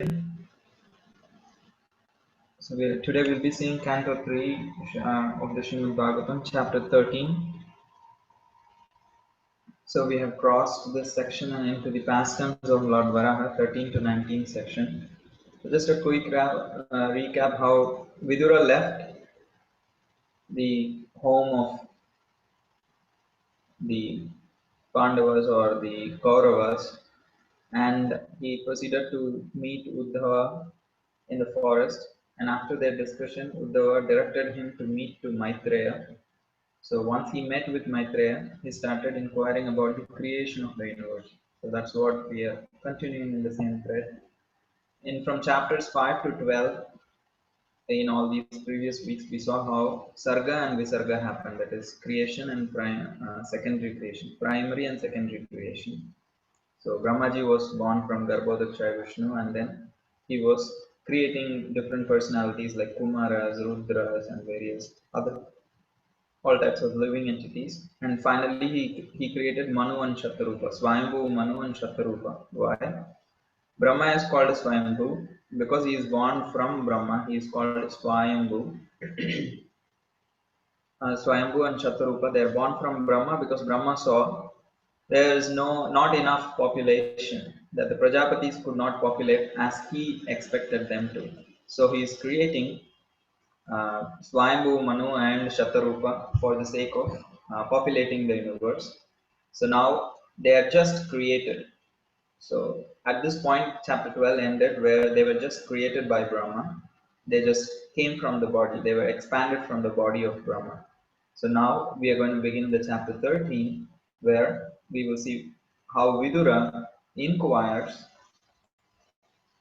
So today we'll be seeing Canto 3 of the Srimad Bhagavatam, chapter 13. So we have crossed this section and into the pastimes of Lord Varaha, 13 to 19 section. So just a quick recap how Vidura left the home of the Pandavas or the Kauravas, and he proceeded to meet Uddhava in the forest. And after their discussion, Uddhava directed him to meet to Maitreya. So once he met with Maitreya, he started inquiring about the creation of the universe. So that's what we are continuing in the same thread. In from chapters 5 to 12, in all these previous weeks, we saw how Sarga and Visarga happened. That is creation and secondary creation, primary and secondary creation. So Brahmaji was born from Garbhodakshay Vishnu, and then he was creating different personalities like Kumaras, Rudras, and various other all types of living entities. And finally, he created Manu and Shatarupa, Swayambhu, Manu and Shatarupa. Why? Brahma is called Swayambhu because he is born from Brahma. He is called Swayambhu. Swayambhu and Shatarupa, they are born from Brahma because Brahma saw there is not enough population, that the Prajapatis could not populate as he expected them to. So he is creating Swayambhu, Manu, and Shatarupa for the sake of populating the universe. So now they are just created. So at this point, chapter 12 ended where they were just created by Brahma. They just came from the body, they were expanded from the body of Brahma. So now we are going to begin the chapter 13 where we will see how Vidura inquires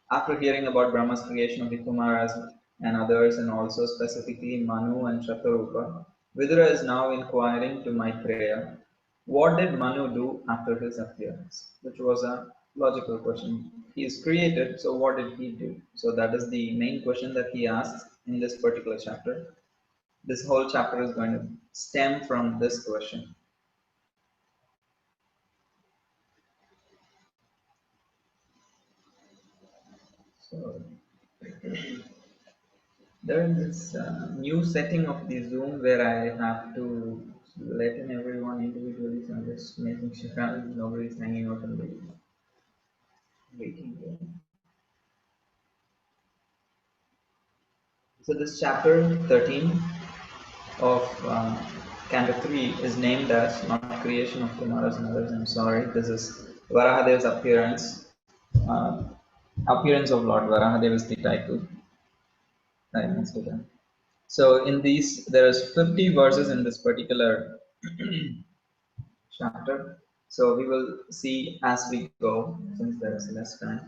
after hearing about Brahma's creation of the Kumaras and others, and also specifically Manu and Shatarupa, Vidura is now inquiring to Maitreya, what did Manu do after his appearance? Which was a logical question. He is created, so what did he do? So that is the main question that he asks in this particular chapter. This whole chapter is going to stem from this question. So there is this new setting of the Zoom where I have to let in everyone individually. So I'm just making sure nobody is hanging out in the waiting room. So this chapter 13 of Canto 3 is named as not creation of Kumaras and others. I'm sorry. This is Varahadev's appearance. Appearance of Lord Varahadev is the title. I missed it. So in these, there is 50 verses in this particular chapter. So we will see as we go, since there is less time.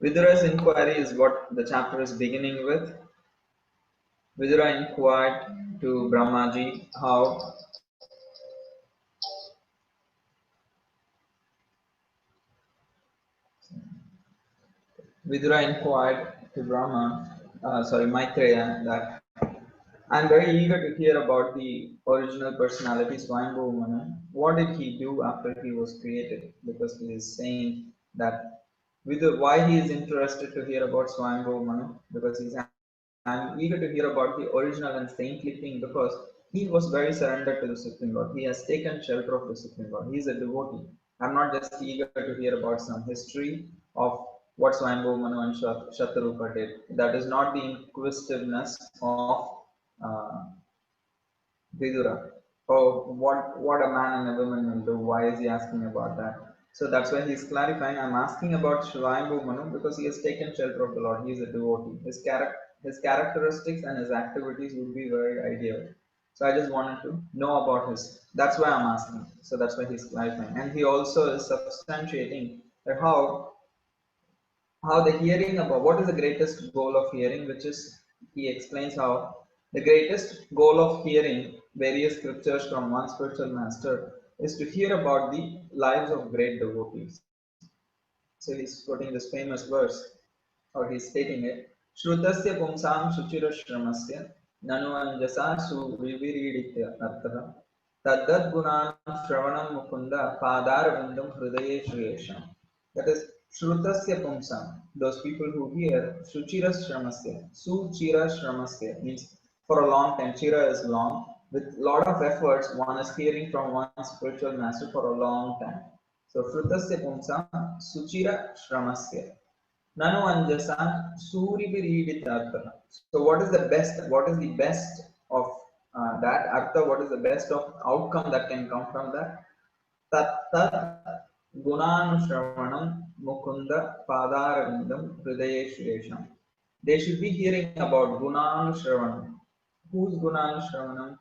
Vidura's inquiry is what the chapter is beginning with. Vidura inquired to Brahmaji how Maitreya, that I'm very eager to hear about the original personality, Swayambhu Manu. What did he do after he was created? Because he is saying that why he is interested to hear about Swayambhu Manu? Because I'm eager to hear about the original and saintly thing, because he was very surrendered to the Supreme Lord. He has taken shelter of the Supreme Lord. He is a devotee. I'm not just eager to hear about some history of what Swayambhu Manu and Shatarupa did. That is not the inquisitiveness of uh, Vidura. Oh, what a man and a woman will do. Why is he asking about that? So that's why he's clarifying. I'm asking about Shivayambhu Manu because he has taken shelter of the Lord. He is a devotee. His characteristics and his activities would be very ideal. So I just wanted to know about his. That's why I'm asking. So that's why he's clarifying. And he also is substantiating that how the hearing about what is the greatest goal of hearing, which is he explains how the greatest goal of hearing various scriptures from one spiritual master is to hear about the lives of great devotees. So he's quoting this famous verse, or he's stating it: Shrutasya pumsam shuchira shramasya nanu anjasa suriviriditya artha taddad gunan shravanam mukunda padar vindam hridaye shriyesham. That is, Shrutasya Pumsam, those people who hear, Shuchira Shramasya, Suchira Shramasya means for a long time. Chira is long. With lot of efforts, one is hearing from one spiritual master for a long time. So Shrutasya Pumsam, Suchira Shramasya. Nanu Anjasa Suribiriditartha. So what is the best? What is the best of that Artha? What is the best of outcome that can come from that? Tat Gunanushravanam Mukunda Padaravindam Hridayeshvesham. They should be hearing about Gunanushravanam. Who's Gunanushravanam?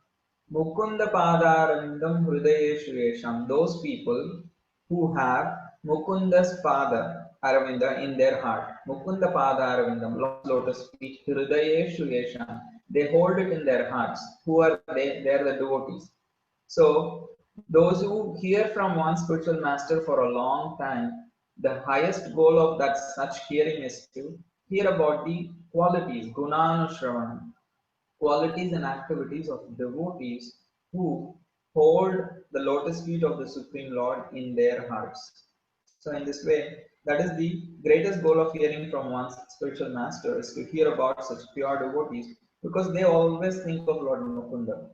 Mukunda Padaravindam Hridayeshvesham. Those people who have Mukunda's Pada Aravinda in their heart. Mukunda Pada Aravindam, lotus feet, Hridayeshvesham. They hold it in their hearts. Who are they? They are the devotees. So, those who hear from one spiritual master for a long time, the highest goal of that such hearing is to hear about the qualities, gunanushravanam, qualities and activities of devotees who hold the lotus feet of the Supreme Lord in their hearts. So, in this way, that is the greatest goal of hearing from one's spiritual master is to hear about such pure devotees because they always think of Lord Mukunda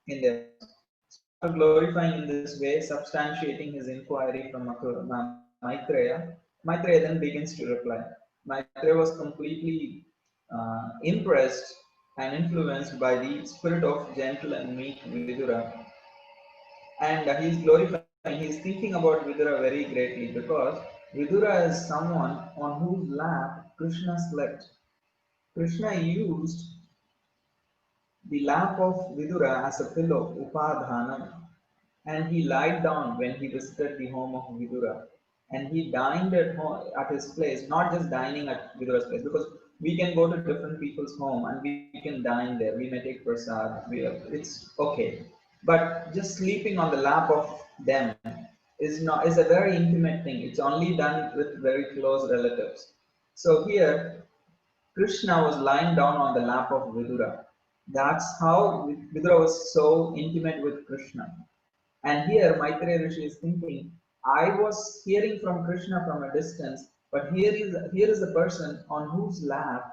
in their hearts. So after glorifying in this way, substantiating his inquiry from Maitreya, Maitreya then begins to reply. Maitreya was completely impressed and influenced by the spirit of gentle and meek Vidura, and he is glorifying, he is thinking about Vidura very greatly because Vidura is someone on whose lap Krishna slept. Krishna used the lap of Vidura as a pillow, Upadhanam, and he lied down when he visited the home of Vidura. And he dined at his place, not just dining at Vidura's place, because we can go to different people's home and we can dine there. We may take prasad, it's okay. But just sleeping on the lap of them is a very intimate thing. It's only done with very close relatives. So here Krishna was lying down on the lap of Vidura. That's how Vidura was so intimate with Krishna. And here Maitreya Rishi is thinking, I was hearing from Krishna from a distance, but here is a person on whose lap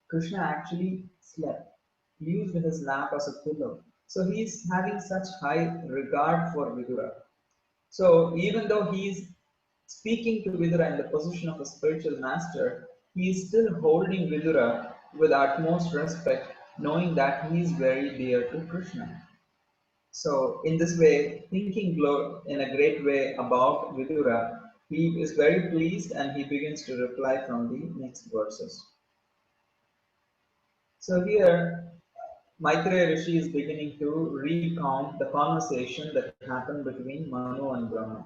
Krishna actually slept. He used his lap as a pillow. So he is having such high regard for Vidura. So even though he is speaking to Vidura in the position of a spiritual master, he is still holding Vidura with utmost respect, knowing that he is very dear to Krishna. So in this way, thinking in a great way about Vidura, he is very pleased and he begins to reply from the next verses. So here, Maitreya Rishi is beginning to recount the conversation that happened between Manu and Brahma.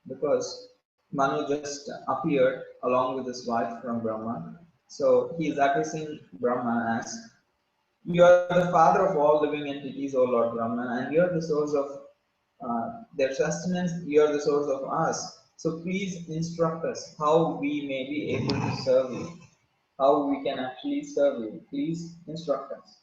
Because Manu just appeared along with his wife from Brahma. So he is addressing Brahma as, you are the father of all living entities, O Lord Brahman, and you are the source of their sustenance, you are the source of us. So please instruct us how we may be able to serve you, how we can actually serve you. Please instruct us.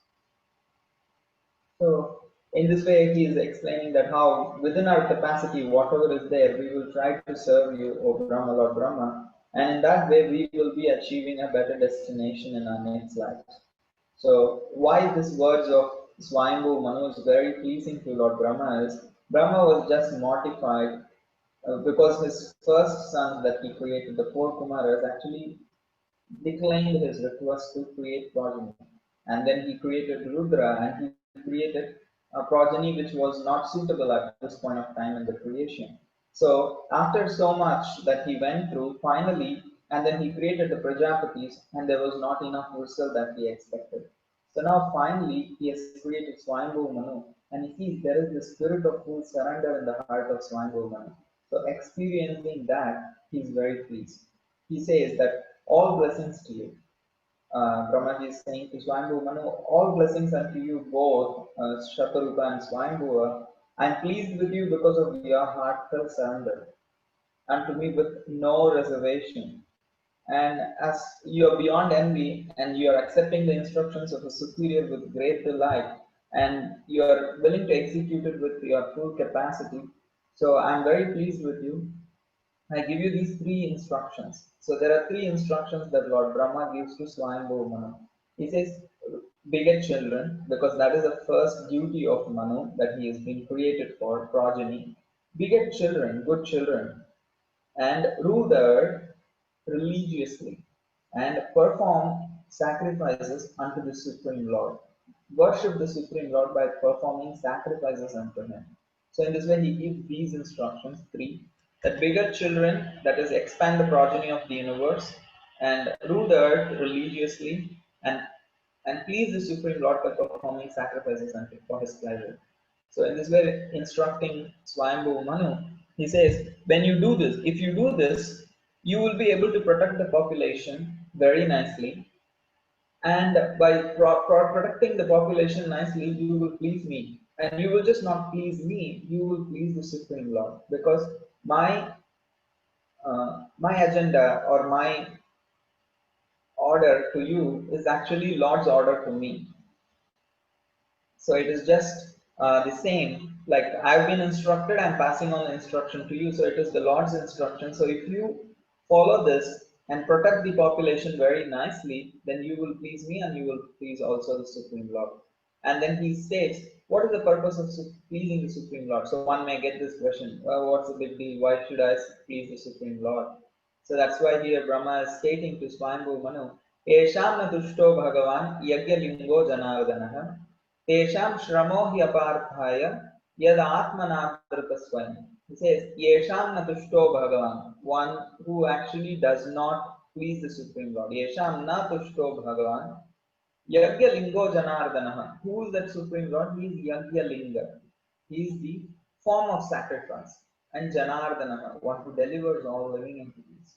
So in this way, he is explaining that how within our capacity, whatever is there, we will try to serve you, O Brahma, Lord Brahma, and in that way we will be achieving a better destination in our next life. So why this words of Swayambhu Manu is very pleasing to Lord Brahma is Brahma was just mortified because his first son that he created, the four Kumaras, actually declined his request to create progeny. And then he created Rudra and he created a progeny which was not suitable at this point of time in the creation. So after so much that he went through, finally, and then he created the Prajapatis and there was not enough result that he expected. So now finally he has created Swayambhu Manu and he sees there is the spirit of full surrender in the heart of Swayambhu Manu. So experiencing that, he is very pleased. He says that all blessings to you. Brahmaji is saying to Swayambhu Manu, all blessings unto you both, Shatarupa and Swayambhuva. I am pleased with you because of your heartfelt surrender, and to me with no reservation. And as you are beyond envy and you are accepting the instructions of a superior with great delight, and you are willing to execute it with your full capacity, so I am very pleased with you. I give you these three instructions. So there are three instructions that Lord Brahma gives to Swayambhu Manu. He says, beget children, because that is the first duty of Manu that he has been created for, progeny. Beget children, good children, and rule the earth religiously, and perform sacrifices unto the Supreme Lord. Worship the Supreme Lord by performing sacrifices unto Him. So, in this way, He gives these instructions three, that bigger children, that is, expand the progeny of the universe, and rule the earth religiously, and please the Supreme Lord by performing sacrifices unto for His pleasure. So in this way, instructing Swayambhu Manu, he says, when you do this, if you do this, you will be able to protect the population very nicely. And by protecting the population nicely, you will please me. And you will just not please me, you will please the Supreme Lord. Because my agenda or my order to you is actually Lord's order to me. So it is just the same. Like I've been instructed, I'm passing on the instruction to you. So it is the Lord's instruction. So if you follow this and protect the population very nicely, then you will please me and you will please also the Supreme Lord. And then he states, what is the purpose of pleasing the Supreme Lord? So one may get this question, well, what's the big deal? Why should I please the Supreme Lord? So that's why here Brahma is stating to Swayambhu Manu, Esham na tushto bhagavan yagya lingo janardanaha Tesham shramo hi aparthaya yad atmanadrita swayam. He says, Yesham natushto bhagavan, one who actually does not please the Supreme Lord. Yesham natushto bhagavan, Yagya Lingo Janardanaha. Who is that Supreme Lord? He is Yagya Linga. He is the form of sacrifice. And Janardanaha, one who delivers all living entities.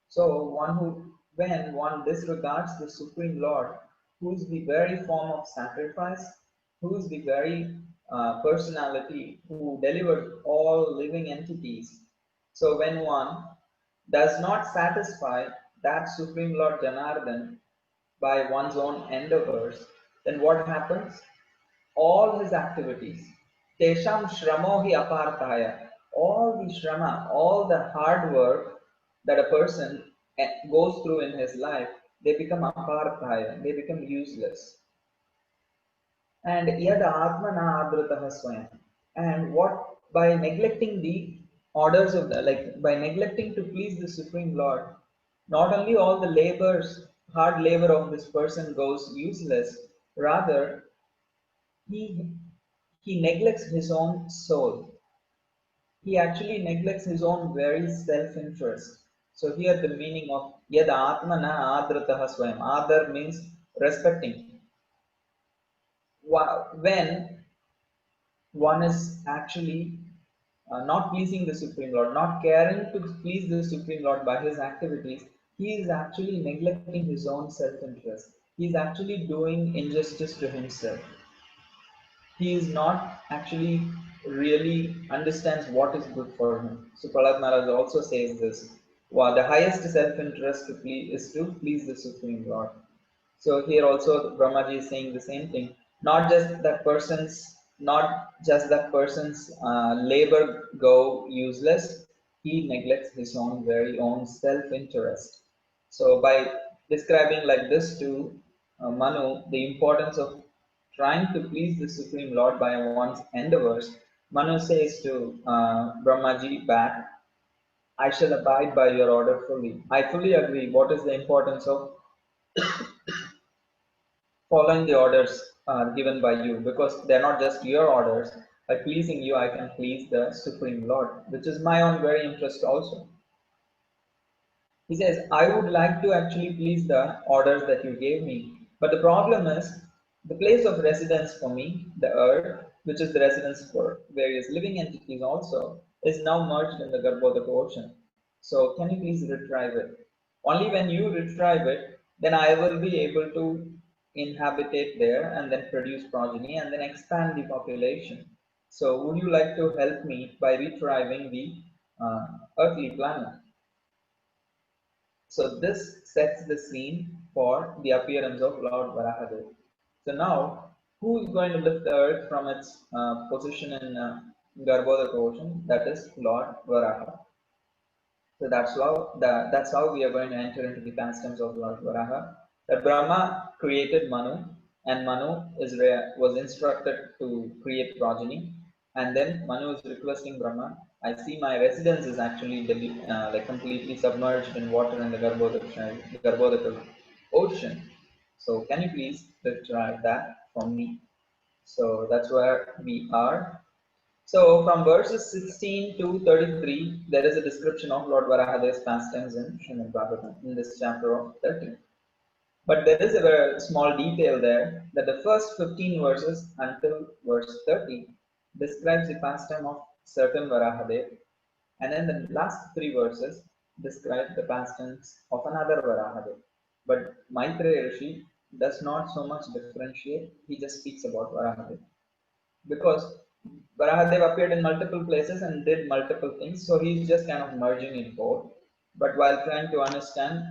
So one who, when one disregards the Supreme Lord, who is the very form of sacrifice, who is the very personality who delivers all living entities. So when one does not satisfy that Supreme Lord Janardhan by one's own endeavors, then what happens? All his activities, Tesham Shramo hi apartaya, all the shrama, all the hard work that a person goes through in his life, they become apartaya, they become useless. And yada atmana adritaha swayam. And what by neglecting the orders of the like by neglecting to please the Supreme Lord, not only all the labors, hard labor of this person goes useless, rather he he neglects his own soul. He actually neglects his own very self-interest. So here the meaning of yada atmana adritaha swayam. Adar means respecting. When one is actually not pleasing the Supreme Lord, not caring to please the Supreme Lord by his activities, he is actually neglecting his own self interest. He is actually doing injustice to himself. He is not actually really understands what is good for him. So Prahlad Maharaj also says this. Well, the highest self interest is to please the Supreme Lord. So here also Brahmaji is saying the same thing. Not just that person's labor go useless. He neglects his own very own self-interest. So by describing like this to Manu, the importance of trying to please the Supreme Lord by one's endeavors, Manu says to Brahmaji back, I shall abide by your order fully. I fully agree. What is the importance of following the orders given by you, because they're not just your orders. By pleasing you, I can please the Supreme Lord, which is my own very interest also. He says, I would like to actually please the orders that you gave me. But the problem is, the place of residence for me, the earth, which is the residence for various living entities also, is now merged in the Garbhodaka ocean. So can you please retrieve it? Only when you retrieve it, then I will be able to inhabit it there and then produce progeny and then expand the population. So would you like to help me by retrieving the earthly planet? So this sets the scene for the appearance of Lord Varahadev. So now, who is going to lift the earth from its position in Garbhodaka ocean? That is Lord Varaha. So that's how we are going to enter into the pastimes of Lord Varaha. That Brahma created Manu, and Manu was instructed to create progeny, and then Manu is requesting Brahma. I see my residence is actually like completely submerged in water in the Garbhodaka ocean. So can you please retrieve that for me? So that's where we are. So from verses 16 to 33, there is a description of Lord Varahadeva's pastimes in Srimad Bhagavatam in this chapter of 13. But there is a very small detail there that the first 15 verses until verse 30 describes the pastime of certain Varahadev, and then the last three verses describe the pastimes of another Varahadev. But Maitreya Rishi does not so much differentiate, he just speaks about Varahadev because Varahadev appeared in multiple places and did multiple things, so he's just kind of merging it both. But while trying to understand,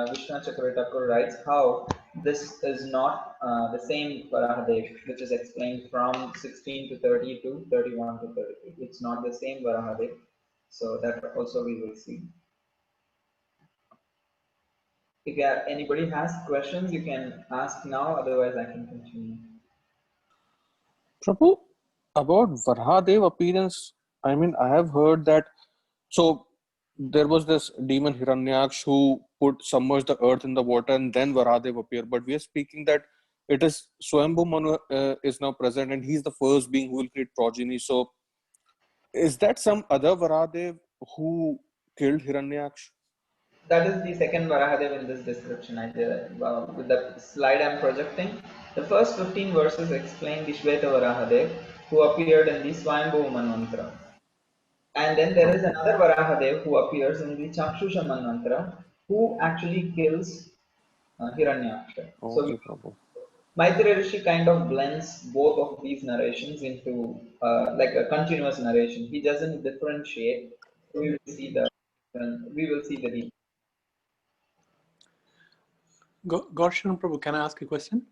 Vishnu Chakravarti writes how this is not the same Varahadev, which is explained from 16 to 30 to 31 to 33. It's not the same Varahadev, so that also we will see. If anybody has questions, you can ask now, otherwise I can continue. Prabhu, about Varahadev appearance, I mean, I have heard that. So there was this demon Hiranyaksh who put submerged the earth in the water, and then Varahadev appeared. But we are speaking that it is Swayambhu Manu is now present, and he's the first being who will create progeny. So is that some other Varahadev who killed Hiranyaksh? That is the second Varahadev in this description. With the slide I'm projecting, the first 15 verses explain the Shweta Varahadev who appeared in the Swayambhu Manvantra. And then there is another Varahadev who appears in the Chakshusha Manvantra who actually kills Hiranyaksha. So Okay, Prabhu. Maitreya Rishi kind of blends both of these narrations into like a continuous narration. He doesn't differentiate. We will see the details. Garshan Prabhu, can I ask a question?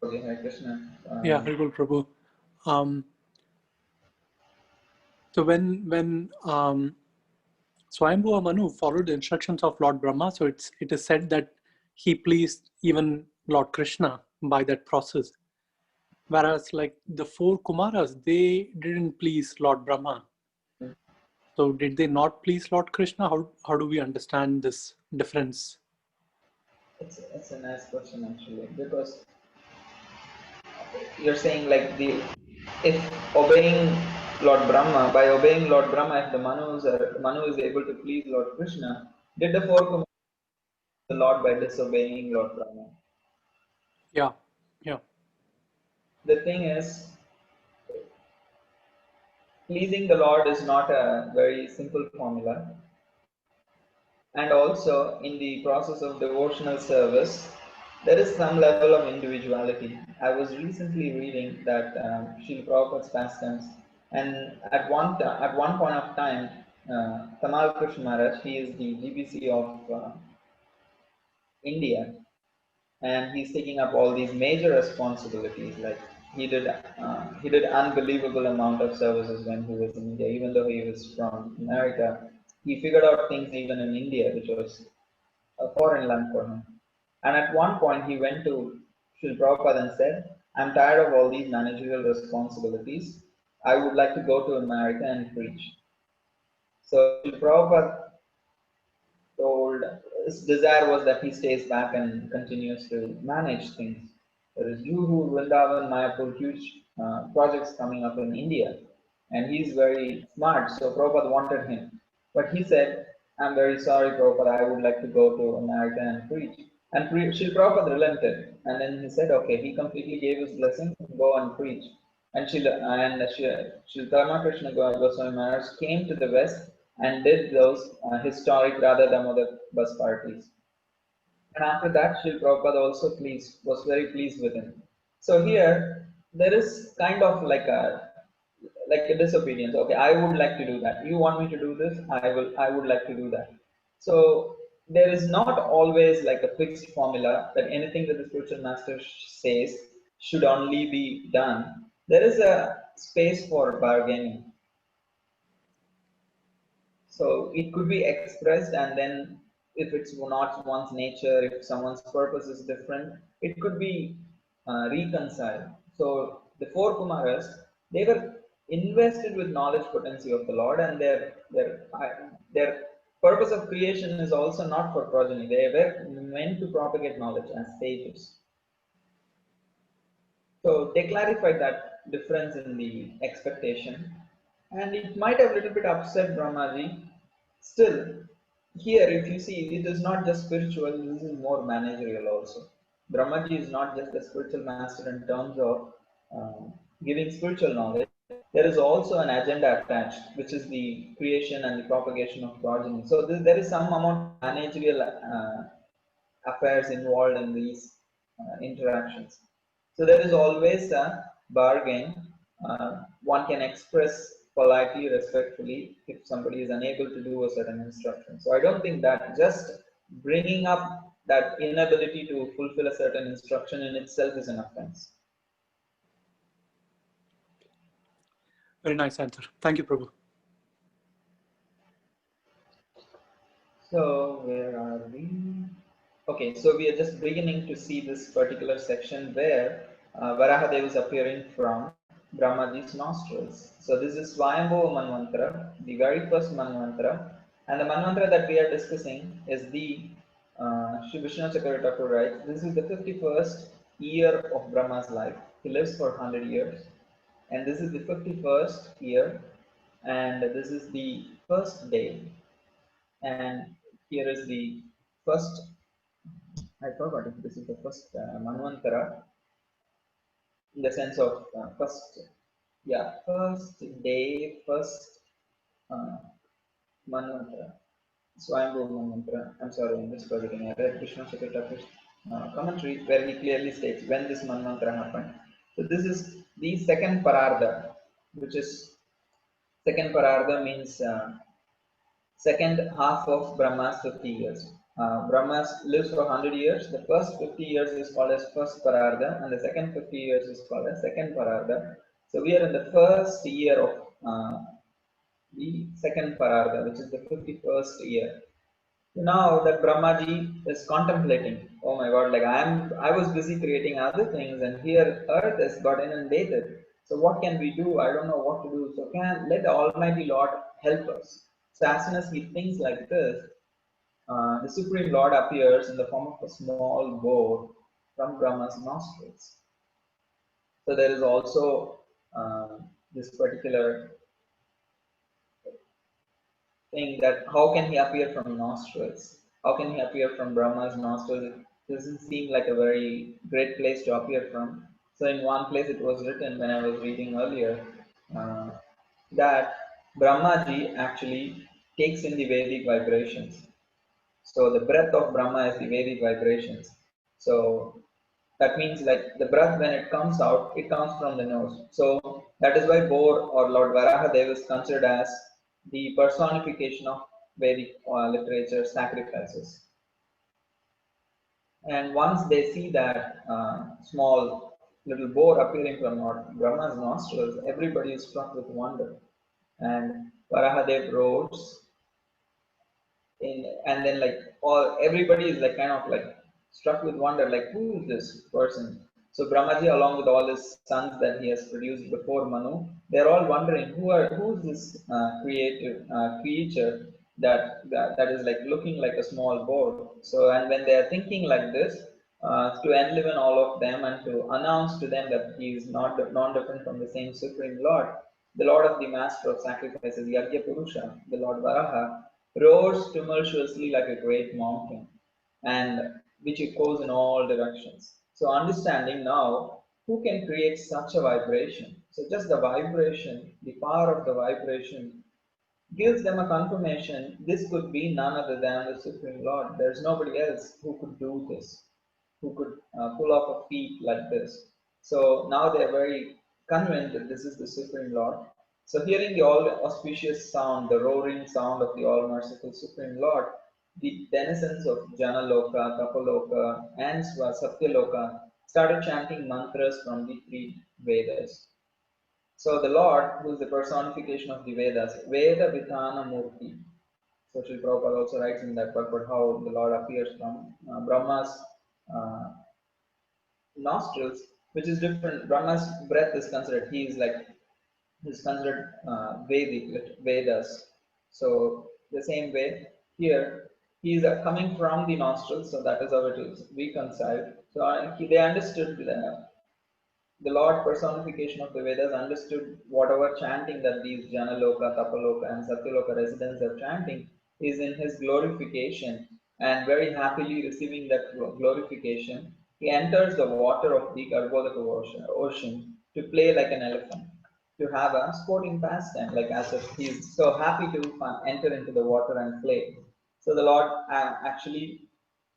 Okay, Hare Krishna. Yeah, Haribol Prabhu. So when Swayambhuva Manu followed the instructions of Lord Brahma, so it is said that he pleased even Lord Krishna by that process. Whereas like the four Kumaras, they didn't please Lord Brahma. So did they not please Lord Krishna? How do we understand this difference? It's a nice question actually, because you're saying like if obeying Lord Brahma, by obeying Lord Brahma, if the Manu is able to please Lord Krishna, did the four command the Lord by disobeying Lord Brahma? Yeah, yeah. The thing is, pleasing the Lord is not a very simple formula, and also in the process of devotional service, there is some level of individuality. I was recently reading that Srila Prabhupada's pastimes, and at one point of time, Tamal Krishna Maharaj, he is the GBC of India, and he's taking up all these major responsibilities. Like he did unbelievable amount of services when he was in India, even though he was from America. He figured out things even in India, which was a foreign land for him. And at one point, he went to Srila Prabhupada and said, I'm tired of all these managerial responsibilities. I would like to go to America and preach. So Srila Prabhupada told his desire was that he stays back and continues to manage things. There is Juhu, Vrindavan, Mayapur, huge projects coming up in India, and he's very smart. So Prabhupada wanted him, but he said, "I'm very sorry, Prabhupada. I would like to go to America and preach." And Srila Prabhupada relented, and then he said, "Okay." He completely gave his blessing, go and preach. And Srila Ramakrishna Goswami Maharaj came to the West and did those historic Radha Damodar bus parties. And after that, Srila Prabhupada also was very pleased with him. So here, there is kind of like a disobedience. Okay, I would like to do that. You want me to do this? I would like to do that. So there is not always like a fixed formula that anything that the spiritual master says should only be done. There is a space for bargaining. So it could be expressed, and then if it's not one's nature, if someone's purpose is different, it could be reconciled. So the four Kumaras, they were invested with knowledge potency of the Lord, and their purpose of creation is also not for progeny. They were meant to propagate knowledge as sages. So they clarified that difference in the expectation, and it might have a little bit upset Brahmaji. Still, here if you see, it is not just spiritual, this is more managerial also. Brahmaji is not just a spiritual master in terms of giving spiritual knowledge. There is also an agenda attached, which is the creation and the propagation of progeny. So there is some amount of managerial affairs involved in these interactions. So there is always a bargain. One can express politely, respectfully, if somebody is unable to do a certain instruction. So I don't think that just bringing up that inability to fulfill a certain instruction in itself is an offense. Very nice answer. Thank you, Prabhu. So where are we? Okay, so we are just beginning to see this particular section where Varahadev is appearing from Brahmaji's nostrils. So this is Swayambhuva Manvantara, the very first Manvantara, and the Manvantara that we are discussing is the Shri Vishnu Chakravarti Thakur writes, this is the 51st year of Brahma's life. He lives for 100 years, and this is the 51st year, and this is the first day, and here is the first, I forgot if this is the first Manvantara, in the sense of first, yeah, first day, first uh, Manvantara, Swayambhuva Manvantara. I'm sorry, I'm just forgetting. I read Krishna Chakravarti's commentary where he clearly states when this Manvantara happened. So this is the second Parardha, which is second Parardha means second half of Brahma's 50 years. Brahma lives for 100 years. The first 50 years is called as first Parardha, and the second 50 years is called as second Parardha. So we are in the first year of the second Parardha, which is the 51st year. Now that Brahmaji is contemplating, oh my God, like I was busy creating other things, and here Earth has got inundated. So what can we do? I don't know what to do. So can let the Almighty Lord help us. So as soon as he thinks like this, the Supreme Lord appears in the form of a small boar from Brahma's nostrils. So there is also this particular thing that how can he appear from nostrils? How can he appear from Brahma's nostrils? It doesn't seem like a very great place to appear from. So in one place it was written when I was reading earlier uh, that Brahmaji actually takes in the Vedic vibrations. So the breath of Brahma is the Vedic vibrations. So that means like the breath when it comes out, it comes from the nose. So that is why Bor or Lord Varahadev is considered as the personification of Vedic literature sacrifices. And once they see that small little boar appearing from Brahma's nostrils, everybody is struck with wonder. And Varahadev rose in, and then like all everybody is like kind of like struck with wonder, like who is this person? So Brahmaji along with all his sons that he has produced before Manu, they're all wondering who's this creative creature that is like looking like a small board. So and when they are thinking like this, to enliven all of them and to announce to them that he is not non-different from the same supreme lord, the lord of the master of sacrifices, Yagya Purusha, the lord Varaha, roars tumultuously like a great mountain, and which echoes in all directions. So, understanding now who can create such a vibration. So, just the vibration, the power of the vibration, gives them a confirmation this could be none other than the Supreme Lord. There's nobody else who could do this, who could pull off a feat like this. So now they're very convinced that this is the Supreme Lord. So hearing the all auspicious sound, the roaring sound of the all merciful Supreme Lord, the denizens of Janaloka, Tapaloka, and Satyaloka started chanting mantras from the three Vedas. So the Lord, who is the personification of the Vedas, Veda Vitana Murti. So Srila Prabhupada also writes in that purport how the Lord appears from Brahma's uh, nostrils, which is different. Brahma's breath is considered, he is like, is considered Vedic, Vedas. So the same way here, he is coming from the nostrils, so that is how it is reconciled. So they understood the Lord personification of the Vedas understood whatever chanting that these Janaloka, Tapaloka, and Satyaloka residents are chanting is in his glorification, and very happily receiving that glorification, he enters the water of the Garbhodaka ocean to play like an elephant, to have a sporting pastime, like as if he's so happy to enter into the water and play. So the Lord actually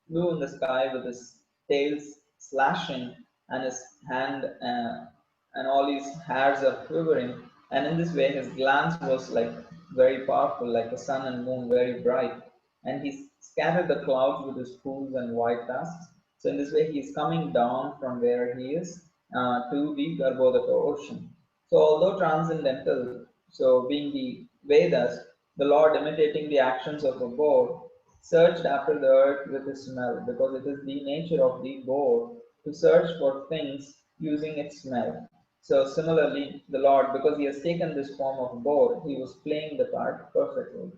flew in the sky with his tails slashing and his hand and all his hairs are quivering. And in this way, his glance was like very powerful, like the sun and moon, very bright. And he scattered the clouds with his hooves and white tusks. So in this way, he is coming down from where he is to the Garbhodaka ocean. So although transcendental, so being the Vedas, the Lord imitating the actions of a boar, searched after the earth with his smell, because it is the nature of the boar to search for things using its smell. So similarly, the Lord, because he has taken this form of boar, he was playing the part perfectly.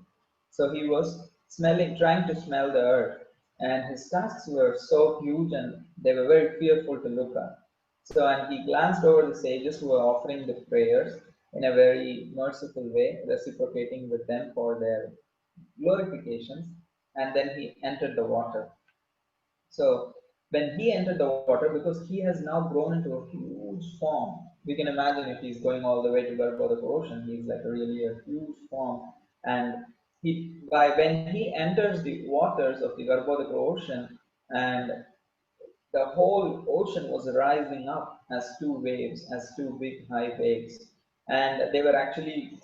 So he was smelling, trying to smell the earth, and his tusks were so huge and they were very fearful to look at. So, and he glanced over the sages who were offering the prayers in a very merciful way, reciprocating with them for their glorifications, and then he entered the water. So when he entered the water, because he has now grown into a huge form, we can imagine if he's going all the way to Garbhodaka ocean, he's like really a huge form. And when he enters the waters of the Garbhodaka ocean, and the whole ocean was rising up as two waves, as two big high waves. And they were actually,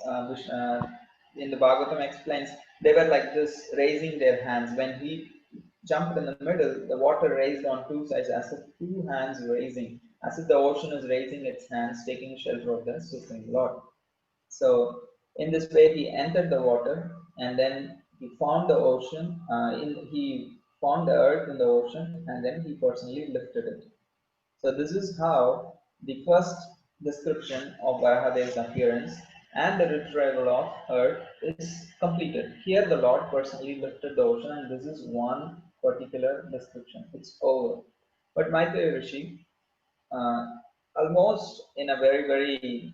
in the Bhagavatam explains, they were like this, raising their hands. When he jumped in the middle, the water raised on two sides, as if two hands raising, as if the ocean is raising its hands, taking shelter of the Supreme Lord. So in this way, he entered the water, and then he formed the ocean. He formed the earth in the ocean, and then he personally lifted it. So this is how the first description of Varahadeva's appearance and the retrieval of earth is completed. Here the Lord personally lifted the ocean, and this is one particular description. It's over. But Maitreya Rishi, uh, almost in a very, very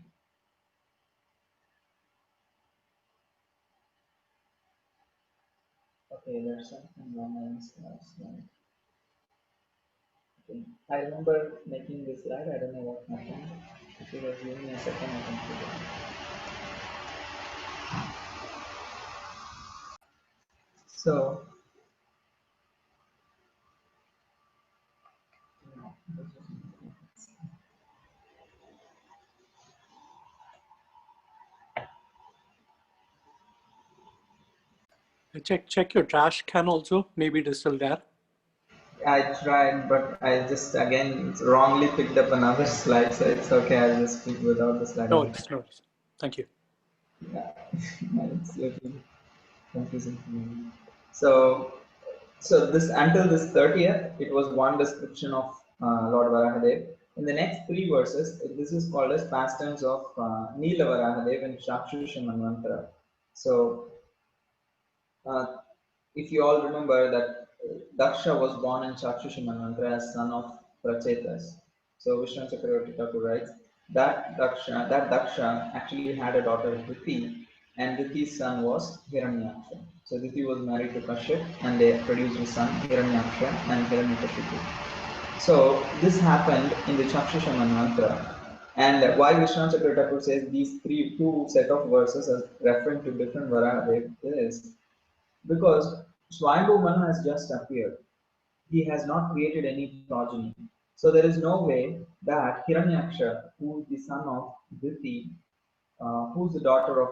okay, there's something wrong in this last slide. Okay. I remember making this slide. I don't know what happened. If you guys give me a second, I can figure it out. So, no, this is Check your trash can also. Maybe it is still there. I tried, but I just again wrongly picked up another slide, so it's okay. I'll just speak without the slide No on. worries, no worries. Thank you. Yeah, it's little confusing for me. So, so this until this 30th, it was one description of Lord Varahadev. In the next three verses, this is called as pastimes of Neela Varahadev in Chakshusha Manvantara. So, uh, if you all remember that Daksha was born in Chakshusha Manvantara as son of Prachetas. So Vishnu Chakravarti Thakur writes that Daksha actually had a daughter Diti, and Diti's son was Hiranyaksha. So Diti was married to Kashyap, and they produced a son Hiranyaksha and Hiranyakashipu. So this happened in the Chakshusha Manvantara. And why Vishnu Chakravarti Thakur says these two set of verses are referring to different Varahadev is because Swayambhu Manu has just appeared. He has not created any progeny. So there is no way that Hiranyaksha, who is the son of Diti, who is the daughter of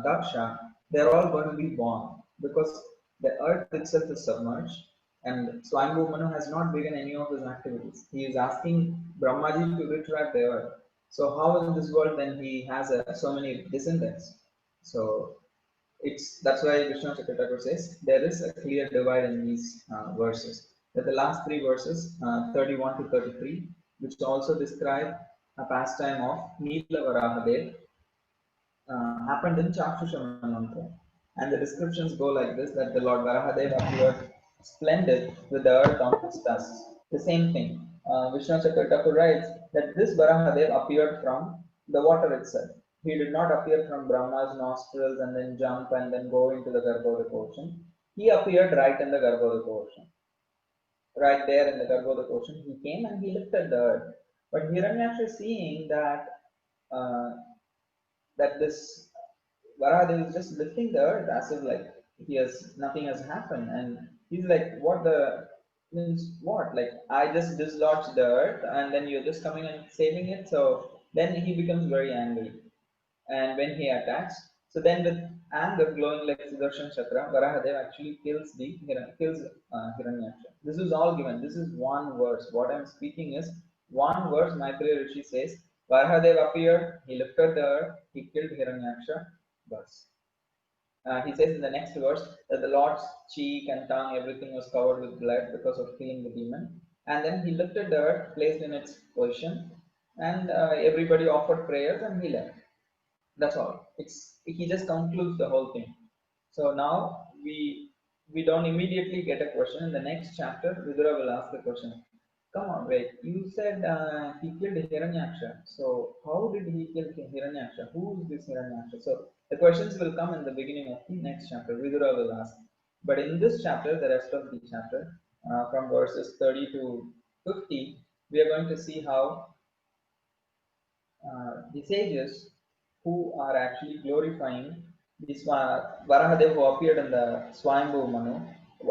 Daksha, they're all going to be born because the earth itself is submerged, and Swayambhu Manu has not begun any of his activities. He is asking Brahmaji to retrieve the earth. So how in this world then he has so many descendants? So That's why Vishnu Chakravarti says there is a clear divide in these verses. That the last three verses, 31 to 33, which also describe a pastime of Nila Varahadev, happened in Chakshushama mantra. And the descriptions go like this, that the Lord Varahadev appeared splendid with the earth on his tusks. The same thing. Vishnu Chakravarti writes that this Varahadev appeared from the water itself. He did not appear from Brahma's nostrils and then jump and then go into the Garbhodaka ocean. He appeared right in the Garbhodaka ocean. Right there in the Garbhodaka ocean, he came and he lifted the earth. But Hiranyaksha seeing uh, that this Varahadev is just lifting the earth as if like nothing has happened, and he's like, what the means what? Like I just dislodged the earth, and then you're just coming and saving it. So then he becomes very angry, and when he attacks, so then with anger glowing like Sudarshan Chakra, Varahadev actually kills Hiranyaksha. This is all given. This is one verse. What I'm speaking is one verse. Maitreya Rishi says Varahadev appeared, he lifted the earth, he killed Hiranyaksha. Thus, he says in the next verse that the Lord's cheek and tongue, everything was covered with blood because of killing the demon. And then he lifted the earth, placed in its position, and everybody offered prayers, and he left. That's all. He just concludes the whole thing. So now we don't immediately get a question. In the next chapter, Vidura will ask the question. Come on, wait. You said he killed Hiranyaksha. So how did he kill Hiranyaksha? Who is this Hiranyaksha? So the questions will come in the beginning of the next chapter. Vidura will ask. But in this chapter, the rest of the chapter, from verses 30 to 50, we are going to see how the sages who are actually glorifying this Varahadev who appeared in the Swayambhu Manu,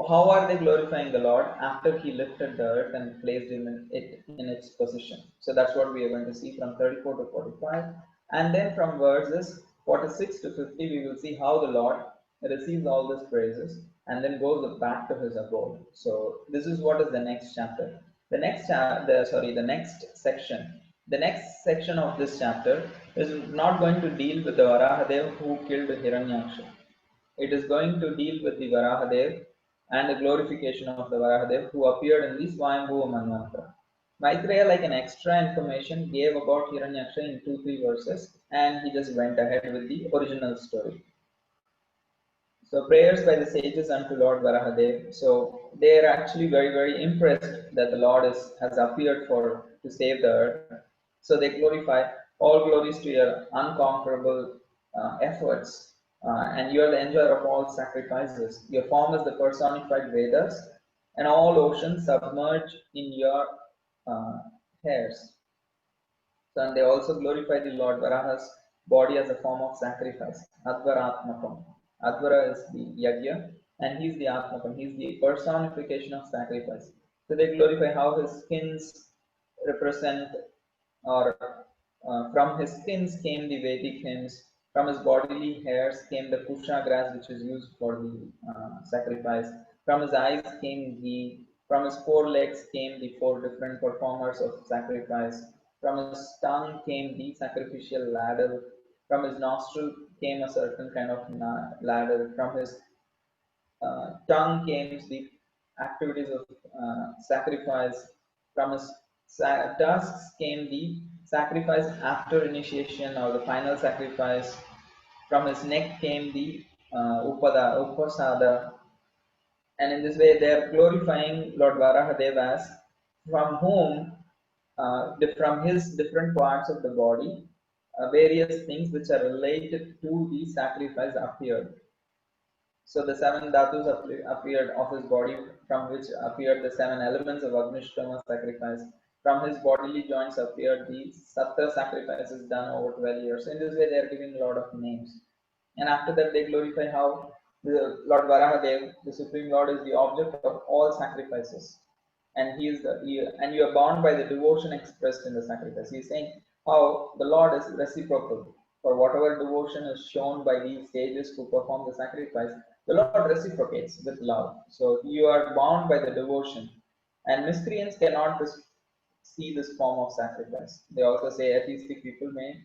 how are they glorifying the Lord after he lifted the earth and placed it in its position? So that's what we are going to see from 34 to 45. And then from verses 46 to 50, we will see how the Lord receives all these praises and then goes back to his abode. So this is what is the next chapter. The next section. The next section of this chapter is not going to deal with the Varahadev who killed Hiranyaksha. It is going to deal with the Varahadev and the glorification of the Varahadev who appeared in the Swayambhuva Manvantara. Maitreya, like an extra information, gave about Hiranyaksha in 2-3 verses, and he just went ahead with the original story. So prayers by the sages unto Lord Varahadev. So they are actually very, very impressed that the Lord has appeared to save the earth. So they glorify all glories to your unconquerable efforts. And you are the enjoyer of all sacrifices. Your form is the personified Vedas, and all oceans submerge in your uh, hairs. So, and they also glorify the Lord Varaha's body as a form of sacrifice. Advaratmakam. Advara is the Yajna, and he's the Atmakam. He's the personification of sacrifice. So they glorify how his skins represent, or from his skins came the Vedic hymns. From his bodily hairs came the kusha grass, which is used for the sacrifice. From his eyes came ghee. From his four legs came the four different performers of sacrifice. From his tongue came the sacrificial ladle. From his nostril came a certain kind of ladle. From his tongue came the activities of sacrifice. From his tusks came the sacrifice after initiation or the final sacrifice. From his neck came the upasada, and in this way they are glorifying Lord Varahadev as from whom, from his different parts of the body, various things which are related to the sacrifice appeared. So the seven dhatus appeared of his body, from which appeared the seven elements of Agnishtama sacrifice. From his bodily joints appeared the Satta sacrifices done over 12 years. In this way, they are giving a lot of names. And after that, they glorify how the Lord Varahadev, the Supreme Lord, is the object of all sacrifices. And and you are bound by the devotion expressed in the sacrifice. He is saying how the Lord is reciprocal. For whatever devotion is shown by these sages who perform the sacrifice, the Lord reciprocates with love. So you are bound by the devotion. And miscreants cannot see this form of sacrifice. They also say atheistic people may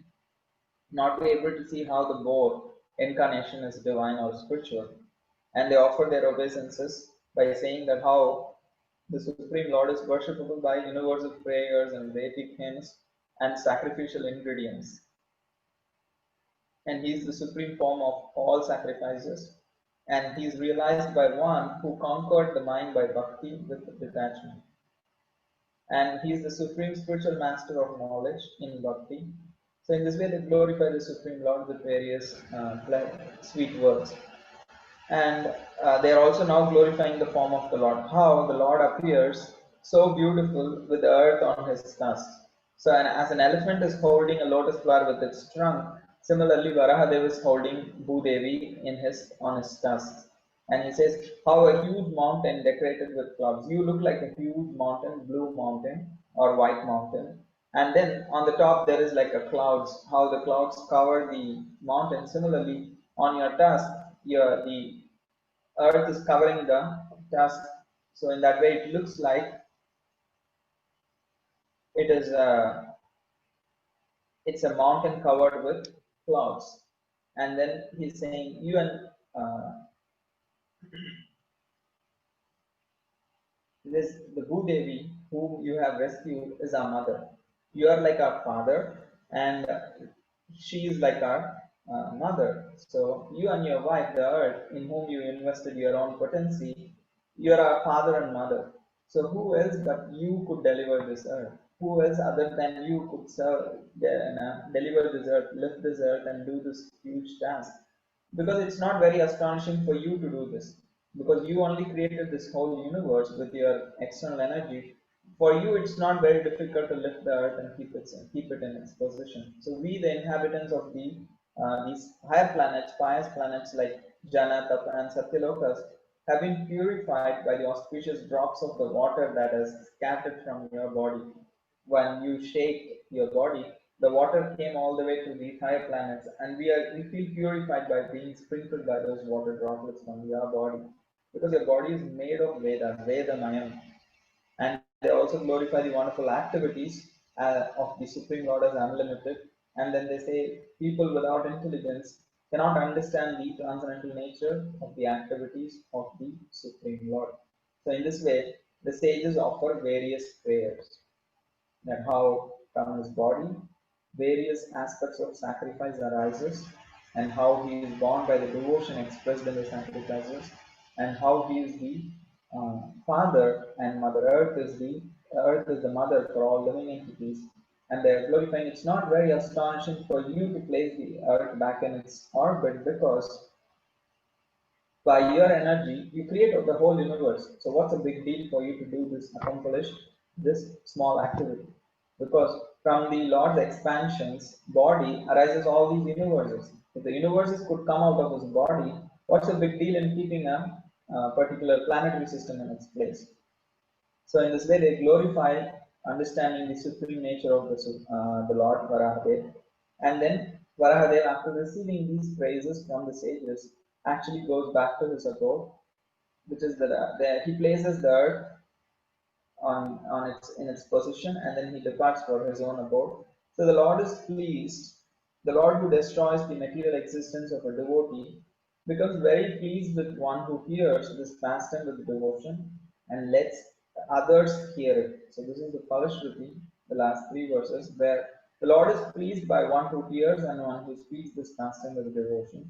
not be able to see how the boar incarnation is divine or spiritual. And they offer their obeisances by saying that how the Supreme Lord is worshipable by universal prayers and Vedic hymns and sacrificial ingredients. And he is the supreme form of all sacrifices. And he is realized by one who conquered the mind by bhakti with detachment. And he is the supreme spiritual master of knowledge in bhakti. So in this way, they glorify the Supreme Lord with various sweet words. And they are also now glorifying the form of the Lord. How the Lord appears so beautiful with the earth on his tusks. So, as an elephant is holding a lotus flower with its trunk, similarly Varahadev is holding Bhudevi on his tusks. And he says, how a huge mountain decorated with clouds. You look like a huge mountain, blue mountain or white mountain. And then on the top there is like a clouds, how the clouds cover the mountain. Similarly, on your tusk, the earth is covering the tusk. So in that way, it looks like it is it's a mountain covered with clouds. And then he's saying, you and this the Bhudevi whom you have rescued is our mother. You are like our father, and she is like our mother. So you and your wife, the earth, in whom you invested your own potency, you are our father and mother. So who else but you could deliver this earth? Who else other than you could serve, deliver this earth, lift this earth, and do this huge task? Because it's not very astonishing for you to do this, because you only created this whole universe with your external energy. For you, it's not very difficult to lift the earth and keep it in its position. So we, the inhabitants of these higher planets, pious planets like Jana, Tapa, and Satyalokas, have been purified by the auspicious drops of the water that is scattered from your body. When you shake your body, the water came all the way to the higher planets, and we feel purified by being sprinkled by those water droplets from your body, because your body is made of Vedas, Vedamayam. And they also glorify the wonderful activities of the Supreme Lord as unlimited. And then they say people without intelligence cannot understand the transcendental nature of the activities of the Supreme Lord. So in this way, the sages offer various prayers, that how from his body various aspects of sacrifice arises, and how he is born by the devotion expressed in the sacrifices, and how he is the father and mother. Earth is the mother for all living entities, and they are glorifying. It's not very astonishing for you to place the earth back in its orbit, because by your energy, you create the whole universe. So what's a big deal for you to do this, accomplish this small activity? Because from the Lord's expansions, body arises all these universes. If the universes could come out of his body, what's the big deal in keeping a particular planetary system in its place? So in this way, they glorify understanding the supreme nature of the Lord Varahadev. And then Varahadev, after receiving these praises from the sages, actually goes back to his abode, which is he places the earth on its in its position, and then he departs for his own abode. So the Lord is pleased. The Lord who destroys the material existence of a devotee becomes very pleased with one who hears this pastime with devotion and lets others hear it. So this is the Palashruti, the last three verses, where the Lord is pleased by one who hears and one who speaks this pastime with devotion.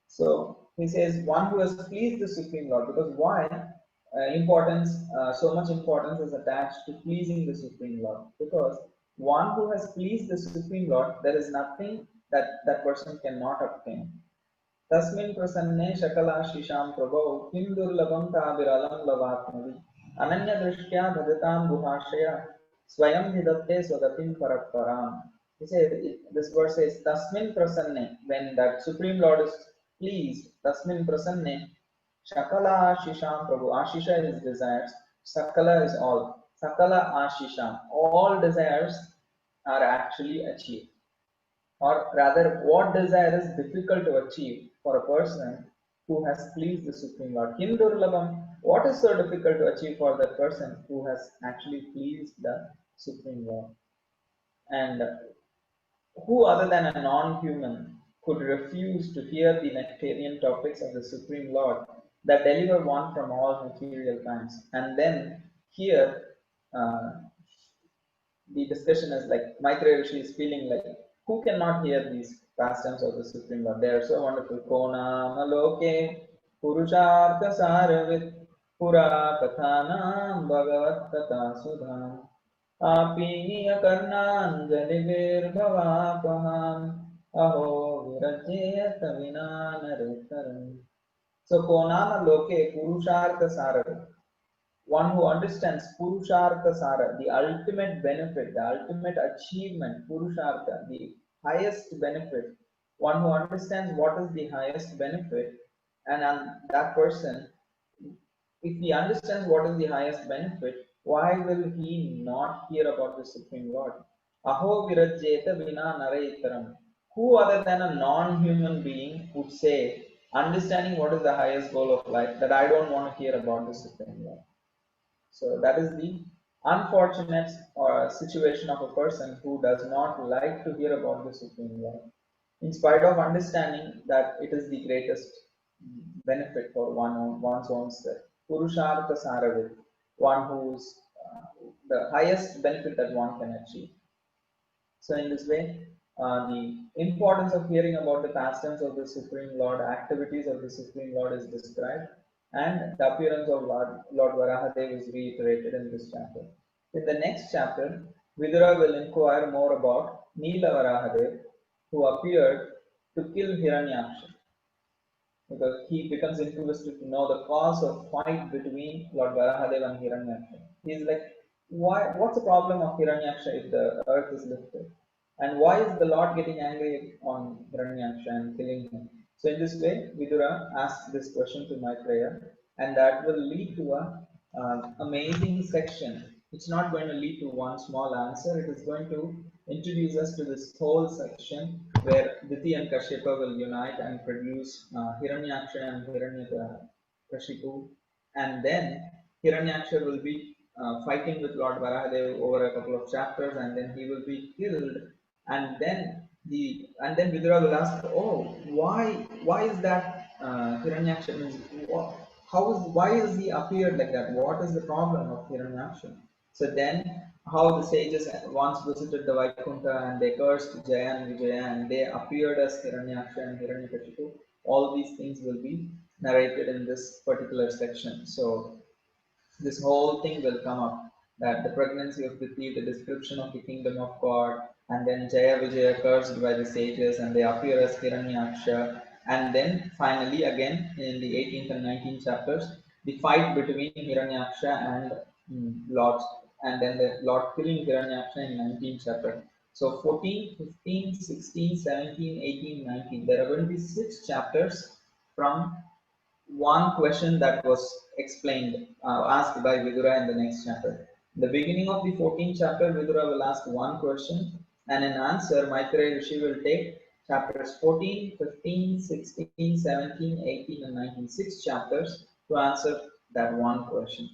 So he says, one who has pleased the Supreme Lord, because why so much importance is attached to pleasing the Supreme Lord, because one who has pleased the Supreme Lord, there is nothing that that person cannot obtain. तस्मिन् प्रसन्ने शकलाशिषां प्रभौ किं दुर्लभं ताभिरलं लवात्मवि अनन्यदृष्ट्या भजतां गुहाशया स्वयं निदत्ते स्वगतिं परत्पराम्. He says, this verse says, Tasmin prasanne, when that Supreme Lord is pleased, Tasmin prasanne, Shakala Ashisham Prabhu. Ashisha is desires, Sakala is all. Sakala Ashisham, all desires are actually achieved. Or rather, what desire is difficult to achieve for a person who has pleased the Supreme Lord? Hindurlabam, what is so difficult to achieve for that person who has actually pleased the Supreme Lord? And who other than a non-human could refuse to hear the nectarian topics of the Supreme Lord that deliver one from all material pangs. And then here, uh, the discussion is like Maitreya Rishi is feeling like who cannot hear these pastimes of the Supreme Lord? They are so wonderful. Kona maloke purushartha saravit pura kathanam bhagavat katha sudham apiniya karnanjali bhavapaham aho virajyeta vinanarekaram. So konama loke purushartha saravit, one who understands Purushartha Sara, the ultimate benefit, the ultimate achievement, Purushartha, the highest benefit, one who understands what is the highest benefit, and that person, if he understands what is the highest benefit, why will he not hear about the Supreme Lord? Aho virajyeta vina naraitaram. Who other than a non-human being would say, understanding what is the highest goal of life, that I don't want to hear about the Supreme Lord? So that is the unfortunate situation of a person who does not like to hear about the Supreme Lord, in spite of understanding that it is the greatest benefit for one's own self. Purushartha Saravit, one who's the highest benefit that one can achieve. So in this way, the importance of hearing about the pastimes of the Supreme Lord, activities of the Supreme Lord is described, and the appearance of Lord Varahadev is reiterated in this chapter. In the next chapter, Vidura will inquire more about Neela Varahadev, who appeared to kill Hiranyaksha, because he becomes interested to know the cause of fight between Lord Varahadev and Hiranyaksha. He's like, what's the problem of Hiranyaksha if the earth is lifted? And why is the Lord getting angry on Hiranyaksha and killing him? So in this way, Vidura asks this question to Maitreya, and that will lead to a amazing section. It's not going to lead to one small answer. It is going to introduce us to this whole section where Diti and Kashyapa will unite and produce Hiranyaksha and Hiranyakashipu, and then Hiranyaksha will be fighting with Lord Varahadev over a couple of chapters, and then he will be killed, and then Vidura will ask, oh, why is that Hiranyaksha means why is he appeared like that? What is the problem of Hiranyaksha? So then how the sages once visited the Vaikuntha and they cursed Jaya and Vijaya and they appeared as Hiranyaksha and Hiranyakashipu. All these things will be narrated in this particular section. So this whole thing will come up, that the pregnancy of Prithvi, the description of the kingdom of God, and then Jaya Vijaya cursed by the sages and they appear as Hiranyaksha, and then finally again in the 18th and 19th chapters, the fight between Hiranyaksha and Lord, and then the Lord killing Hiranyaksha in 19th chapter. So 14, 15, 16, 17, 18, 19, there are going to be 6 chapters from one question that was explained, asked by Vidura in the next chapter. In the beginning of the 14th chapter, Vidura will ask one question, and in answer, Maitreya Rishi will take chapters 14, 15, 16, 17, 18, and 19, 6 chapters to answer that one question.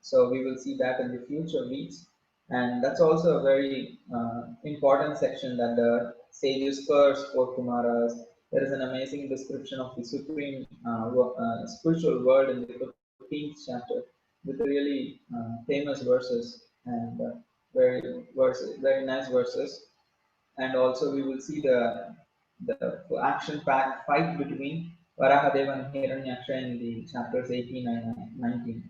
So we will see that in the future weeks. And that's also a very important section, that the sages curse for Kumaras. There is an amazing description of the supreme spiritual world in the 15th chapter with really famous verses and very nice verses. And also we will see the action-packed fight between Varahadev and Hiranyaksha in the chapters 18 and 19.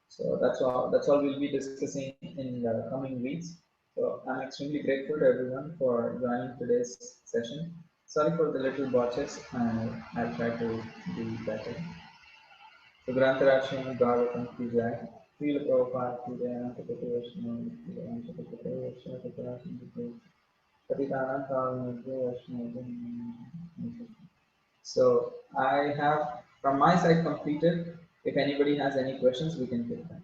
So that's all we'll be discussing in the coming weeks. So I'm extremely grateful to everyone for joining today's session. Sorry for the little botches. I'll try to do better. So Grantharasham Bhagavatam ki jai. Srila Prabhupada ki jai. Anantapati Vaishnava ki jai. Anantapati Vaishnava ki jai. Patitanam Pavanabhyo Vaishnava. So I have from my side completed. If anybody has any questions, we can take them.